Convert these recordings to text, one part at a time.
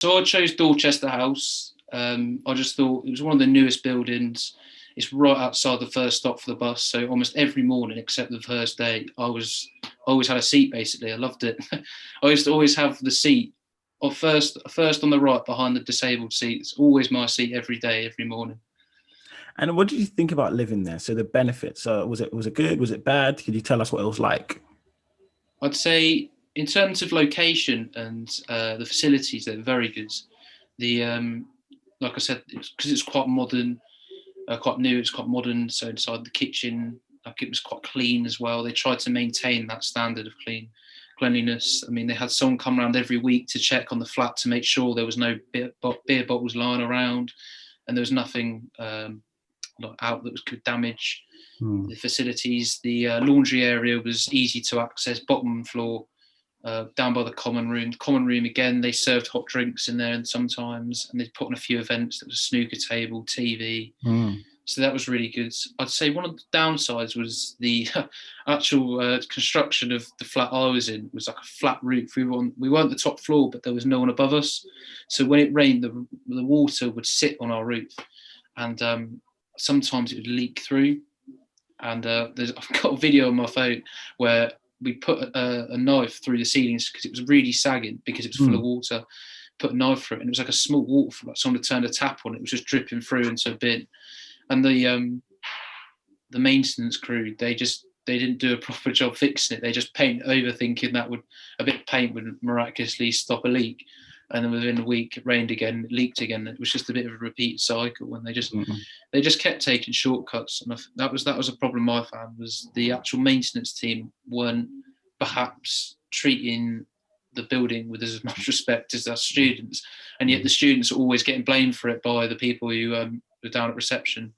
So I chose Dorchester House. I just thought it was one of the newest buildings. It's right outside the first stop for the bus. So almost every morning, except the first day, I always had a seat. Basically, I loved it. I used to always have the seat first on the right behind the disabled seat. It's always my seat every day, every morning. And what did you think about living there? So the benefits, was it good? Was it bad? Could you tell us what it was like? I'd say in terms of location and the facilities, they're very good. The like I said, because it's quite modern, quite new. It's quite modern. So inside the kitchen, like it was quite clean as well. They tried to maintain that standard of cleanliness. I mean, they had someone come around every week to check on the flat to make sure there was no beer bottles lying around, and there was nothing out that could damage the facilities. The laundry area was easy to access, bottom floor, down by the common room. The common room, again, they served hot drinks in there and sometimes, and they'd put on a few events. There was a snooker table, TV. So that was really good. I'd say one of the downsides was the actual construction of the flat I was in was like a flat roof. We weren't the top floor, but there was no one above us. So when it rained, the water would sit on our roof, and sometimes it would leak through. And I've got a video on my phone where we put a knife through the ceilings because it was really sagging because it was full of water. Put a knife through it, and it was like a small waterfall. Like someone had turned a tap on it. It was just dripping through into a bin. And the maintenance crew, they didn't do a proper job fixing it. They just painted over, thinking that a bit of paint would miraculously stop a leak. And then within a week, it rained again, it leaked again. It was just a bit of a repeat cycle, and they just kept taking shortcuts. And that was a problem I found, was the actual maintenance team weren't perhaps treating the building with as much respect as our students, and yet the students are always getting blamed for it by the people who were down at reception.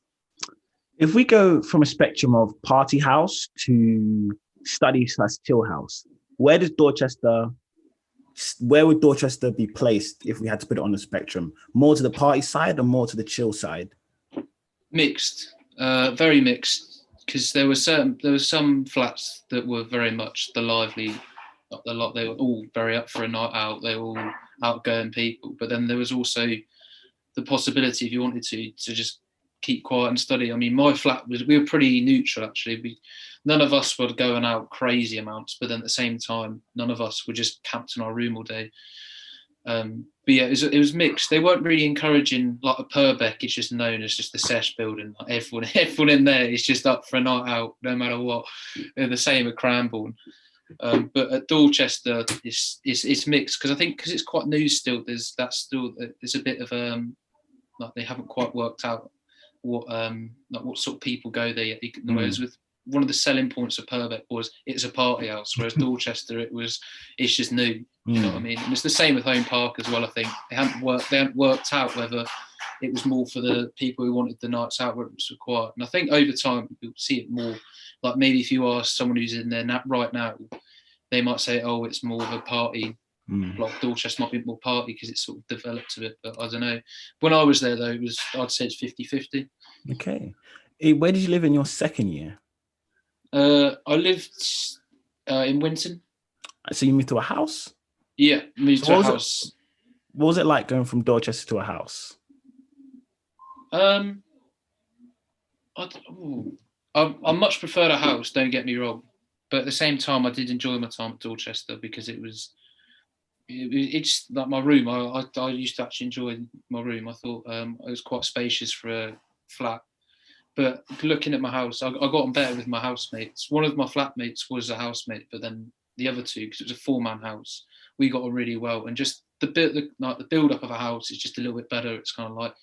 If we go from a spectrum of party house to study/chill house, where would Dorchester be placed if we had to put it on the spectrum? More to the party side or more to the chill side? Mixed, very mixed, because there were some flats that were very much the lively, a lot. They were all very up for a night out. They were all outgoing people, but then there was also the possibility, if you wanted to just keep quiet and study. I mean, my flat we were pretty neutral actually. None of us were going out crazy amounts, but then at the same time, none of us were just camped in our room all day. But yeah, it was mixed. They weren't really encouraging, like a Purbeck, it's just known as just the sesh building. Like everyone in there is just up for a night out, no matter what. They're the same at Cranbourne. But at Dorchester, it's mixed, because I think because it's quite new still. There's a bit of like they haven't quite worked out what sort of people go there yet. Whereas with one of the selling points of Purbeck was it's a party house, whereas Dorchester it's just new. You know what I mean? And it's the same with Home Park as well. I think they hadn't worked out whether it was more for the people who wanted the nights out where it was required. And I think over time you'll see it more. Like maybe if you ask someone who's in there right now, they might say, "Oh, it's more of a party." Like Dorchester might be more party because it's sort of developed a bit, but I don't know. When I was there though, I'd say it's 50-50. Okay. Where did you live in your second year? I lived in Winton. So you moved to a house? Yeah, moved to a house. What was it like going from Dorchester to a house? I much preferred a house, don't get me wrong, but at the same time I did enjoy my time at Dorchester because it's like my room. I used to actually enjoy my room. I thought it was quite spacious for a flat. But looking at my house, I got on better with my housemates. One of my flatmates was a housemate, but then the other two, because it was a 4-man house, we got on really well. And just the build up of a house is just a little bit better. It's kind of like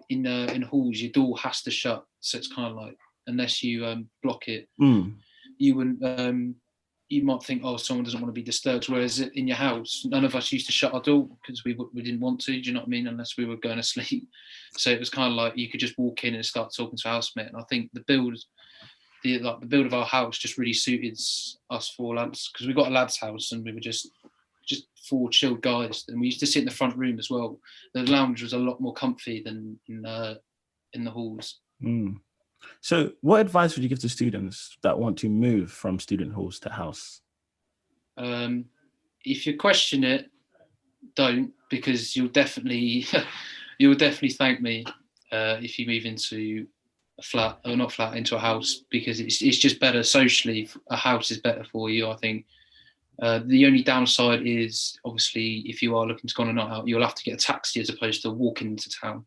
in halls, your door has to shut, so it's kind of like unless you block it, you wouldn't. You might think, oh, someone doesn't want to be disturbed. Whereas in your house, none of us used to shut our door because we didn't want to. Do you know what I mean? Unless we were going to sleep. So it was kind of like you could just walk in and start talking to a housemate. And I think the build of our house just really suited us 4 lads, because we got a lad's house and we were just 4 chilled guys. And we used to sit in the front room as well. The lounge was a lot more comfy than in the halls. So what advice would you give to students that want to move from student halls to house? If you question it, don't. because you'll definitely you'll definitely thank me if you move into a flat, or not flat, into a house, because it's just better socially. A house is better for you, I think. The only downside is obviously if you are looking to go on a night out, you'll have to get a taxi as opposed to walking into town.